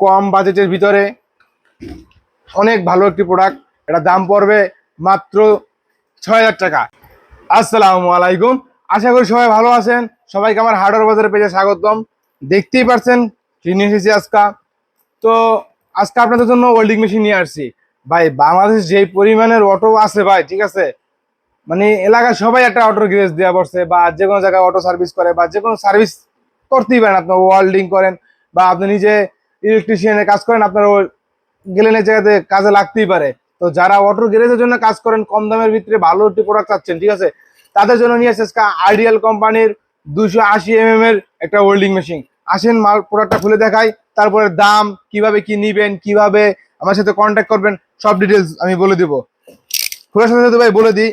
কম বাজেটের ভিতরে অনেক ভালো একটি প্রোডাক্ট। এটা দাম পড়বে মাত্র ৬,০০০ টাকা। আসসালামু আলাইকুম, আশা করি সবাই ভালো আছেন। সবাইকে আমার হার্ডওয়্যার বাজারের পেজে স্বাগতম। দেখতেই পাচ্ছেন কি নিয়ে এসেছি আজকে। তো আজকে আপনাদের জন্য ওয়েল্ডিং মেশিন নিয়ে আসছি ভাই। বাংলাদেশ যে পরিমাণের অটো আছে ভাই, ঠিক আছে, মানে এলাকায় সবাই একটা অটোর গ্যারেজ দেওয়া পড়ছে, বা যে কোনো জায়গায় অটো সার্ভিস করে, বা যে কোনো সার্ভিস করতেই পারেন। আপনার ওয়েল্ডিং করেন বা আপনি নিজে ইলেকট্রিশিয়ানের কাজ করেন, আপনার গেলেনের জায়গাতে কাজে লাগতেই পারে। তো যারা অটোর গ্যারেজের জন্য কাজ করেন, কম দামের ভিতরে ভালো একটি প্রোডাক্ট চাচ্ছেন, ঠিক আছে, তাদের জন্য নিয়ে এসেছে আইডিয়াল কোম্পানির 280 এর একটা ওয়েল্ডিং মেশিন। আসেন মাল প্রোডাক্টটা খুলে দেখাই, তারপরে দাম কিভাবে কি নিবেন, কিভাবে আমার সাথে কন্ট্যাক্ট করবেন, সব ডিটেলস আমি বলে দিব। খোলার সাথে সাথে ভাই বলে দিই,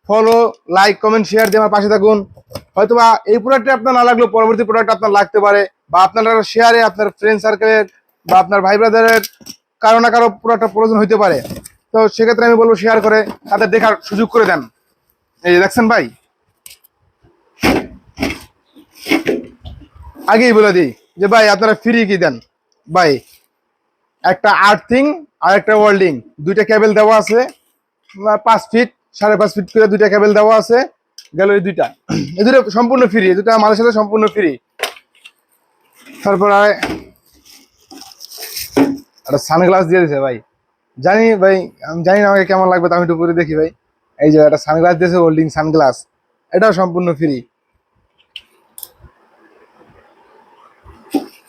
ফলো, লাইক, কমেন্ট, শেয়ার দিয়ে আমার পাশে থাকুন। হয়তোবা এই প্রোডাক্টটা আপনার না লাগলেও পরবর্তী প্রোডাক্ট আপনার লাগতে পারে, বা আপনারা শেয়ারে আপনার ফ্রেন্ড সার্কেলের বা আপনার ভাই ব্রাদারের কারো না কারো প্রোডাক্টটা প্রয়োজন হইতে পারে। তো সেক্ষেত্রে আমি বলবো শেয়ার করে তাদের দেখার সুযোগ করে দেন। এই যে দেখছেন ভাই, আগেই বলে দিই যে ভাই আপনারা ফ্রি কি দেন ভাই। একটা আর্থিং আর একটা ওয়েল্ডিং, দুইটা কেবল দেওয়া আছে, 5 ফিট 5.5 ফিট করে দুইটা কেবল দেওয়া আছে। গেল এই দুইটা সম্পূর্ণ ফ্রি, এই দুটা আমাদের সাথে সম্পূর্ণ ফ্রি। তারপর একটা সানগ্লাস দিয়ে দিছে ভাই। জানি ভাই, আমি জানি না আমাকে কেমন লাগবে, তো আমি একটু পরে দেখি ভাই। এই যে একটা সানগ্লাস দিয়েছে, হোল্ডিং সানগ্লাস, এটাও সম্পূর্ণ ফ্রি।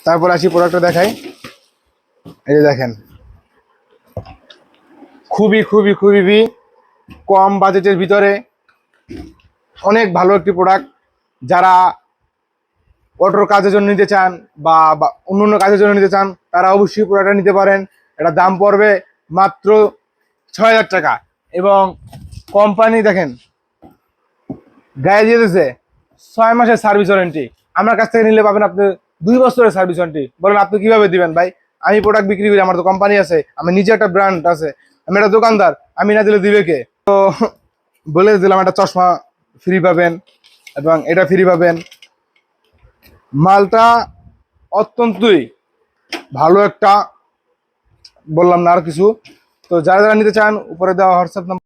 তারপর আসি প্রোডাক্টটা দেখাই। এই যে দেখেন, খুবই খুবই খুবই কম বাজেটের ভিতরে অনেক ভালো একটি প্রোডাক্ট। যারা অটোর কাজের জন্য নিতে চান বা অন্য অন্য কাজের জন্য নিতে চান, তারা অবশ্যই প্রোডাক্টটা নিতে পারেন। এটা দাম পড়বে মাত্র ৬,০০০ টাকা। এবং কোম্পানি দেখেন গায়ে দিয়ে দিয়েছে 6 মাসের সার্ভিস ওয়ারেন্টি। আমার কাছ থেকে নিলে পাবেন আপনি 2 বছরের সার্ভিস ওয়ারেন্টি। বলেন আপনি কিভাবে দিবেন ভাই? আমি প্রোডাক্ট বিক্রি করি, আমার তো কোম্পানি আছে, আমার নিজে একটা ব্র্যান্ড আছে, আমি একটা দোকানদার, আমি না দিলে দিবে কে? তো বলে দিলাম একটা চশমা ফ্রি পাবেন এবং এটা ফ্রি পাবেন। মালটা অত্যন্তই ভালো একটা, বললাম না আর কিছু। তো যারা যারা নিতে চান, উপরে দেওয়া হোয়াটসঅ্যাপ নাম্বার